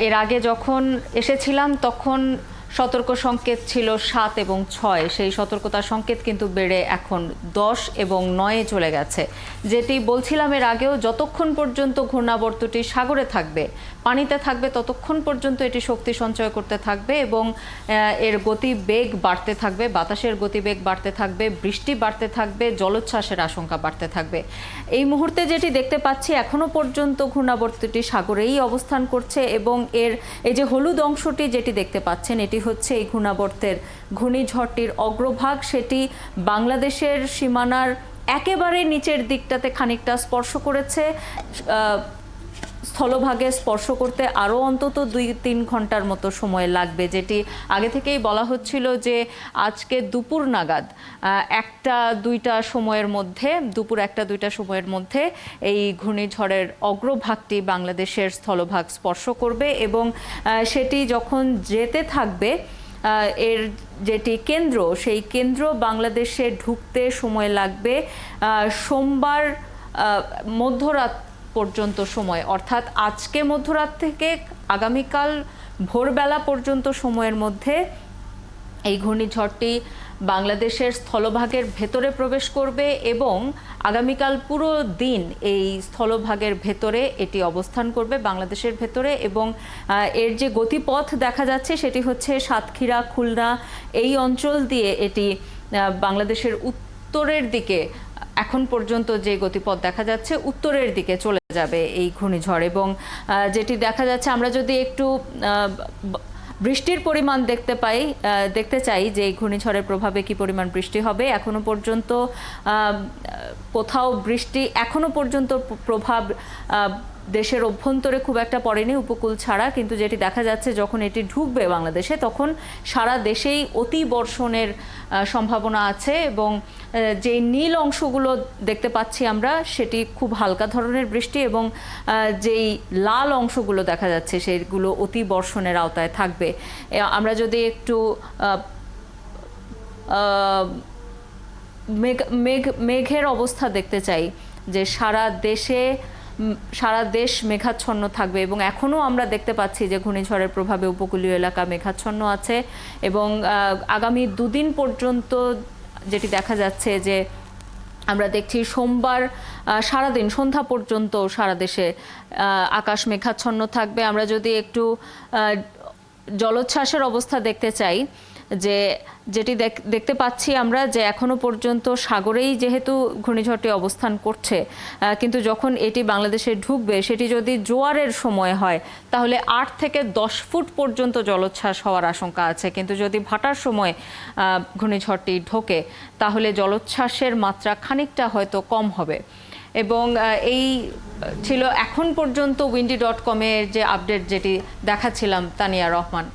এর আগে যখন এসেছিলাম তখন সতর্ক সংকেত ছিল 7 এবং 6, সেই সতর্কতা সংকেত কিন্তু বেড়ে এখন 10 এবং 9-এ চলে গেছে। যেটি বলছিলাম এর আগেও, যতক্ষণ পর্যন্ত ঘূর্ণাবর্তটি সাগরে থাকবে, পানিতে থাকবে, ততক্ষণ পর্যন্ত এটি শক্তি সঞ্চয় করতে থাকবে এবং এর গতিবেগ বাড়তে থাকবে, বাতাসের গতিবেগ বাড়তে থাকবে, বৃষ্টি বাড়তে থাকবে, জলোচ্ছ্বাসের আশঙ্কা বাড়তে থাকবে। এই মুহূর্তে যেটি দেখতে পাচ্ছি, এখনো পর্যন্ত ঘূর্ণাবর্তটি সাগরেই অবস্থান করছে এবং এই যে হলুদ অংশটি যেটি দেখতে পাচ্ছেন, এটি হচ্ছে এই ঘূর্ণাবর্তের ঘূর্ণিঝড়টির অগ্রভাগ। সেটি বাংলাদেশের সীমানার একেবারে নিচের দিকটাতে খানিকটা স্পর্শ করেছে। স্থলভাগে স্পর্শ করতে আরও অন্তত 2-3 ঘন্টার মতো সময় লাগবে, যেটি আগে থেকেই বলা হচ্ছিল যে আজকে দুপুর নাগাদ 1-2টা সময়ের মধ্যে, দুপুর 1-2টা সময়ের মধ্যে এই ঘূর্ণিঝড়ের অগ্রভাগটি বাংলাদেশের স্থলভাগ স্পর্শ করবে এবং সেটি যখন যেতে থাকবে, এর যেটি কেন্দ্র, সেই কেন্দ্র বাংলাদেশে ঢুকতে সময় লাগবে সোমবার মধ্যরাত পর্যন্ত সময়, অর্থাৎ আজকে মধ্যরাত থেকে আগামীকাল ভোরবেলা পর্যন্ত সময়ের মধ্যে এই ঘূর্ণিঝড়টি বাংলাদেশের স্থলভাগের ভেতরে প্রবেশ করবে এবং আগামীকাল পুরো দিন এই স্থলভাগের ভেতরে এটি অবস্থান করবে, বাংলাদেশের ভেতরে। এবং এর যে গতিপথ দেখা যাচ্ছে সেটি হচ্ছে সাতক্ষীরা, খুলনা এই অঞ্চল দিয়ে এটি বাংলাদেশের উত্তরের দিকে, এখন পর্যন্ত যে গতিপথ দেখা যাচ্ছে উত্তরের দিকে চলে যাবে এই ঘূর্ণিঝড়। এবং যেটি দেখা যাচ্ছে, আমরা যদি একটু বৃষ্টির পরিমাণ দেখতে চাই যে এই ঘূর্ণিঝড়ের প্রভাবে কি পরিমাণ বৃষ্টি হবে। এখনো পর্যন্ত কোথাও বৃষ্টি এখনো পর্যন্ত প্রভাব দেশের অভ্যন্তরে খুব একটা পড়েনি, উপকূল ছাড়া। কিন্তু যেটি দেখা যাচ্ছে, যখন এটি ঢুকবে বাংলাদেশে, তখন সারা দেশেই অতি বর্ষণের সম্ভাবনা আছে এবং যে নীল অংশগুলো দেখতে পাচ্ছি আমরা, সেটি খুব হালকা ধরনের বৃষ্টি এবং যেই লাল অংশগুলো দেখা যাচ্ছে সেগুলো অতি বর্ষণের আওতায় থাকবে। আমরা যদি একটু মেঘের অবস্থা দেখতে চাই, যে সারা দেশ মেঘাচ্ছন্ন থাকবে এবং এখনও আমরা দেখতে পাচ্ছি যে ঘূর্ণিঝড়ের প্রভাবে উপকূলীয় এলাকা মেঘাচ্ছন্ন আছে এবং আগামী 2 দিন পর্যন্ত যেটি দেখা যাচ্ছে যে আমরা দেখছি সোমবার সারাদিন সন্ধ্যা পর্যন্ত সারা দেশে আকাশ মেঘাচ্ছন্ন থাকবে। আমরা যদি একটু জলোচ্ছ্বাসের অবস্থা দেখতে চাই, যেটি দেখতে পাচ্ছি আমরা যে এখনো পর্যন্ত সাগরেই যেহেতু ঘূর্ণিঝড়টি অবস্থান করছে, কিন্তু যখন এটি বাংলাদেশে ঢুকবে, সেটি যদি জোয়ারের সময় হয় তাহলে 8 থেকে 10 ফুট পর্যন্ত জলোচ্ছ্বাস হওয়ার আশঙ্কা আছে। কিন্তু যদি ভাটার সময় ঘূর্ণিঝড়টি ঢোকে, তাহলে জলোচ্ছ্বাসের মাত্রা খানিকটা হয়তো কম হবে। এবং এই ছিল এখন পর্যন্ত windy.com-এর যে আপডেট, যেটি দেখাচ্ছিলাম তানিয়া রহমান।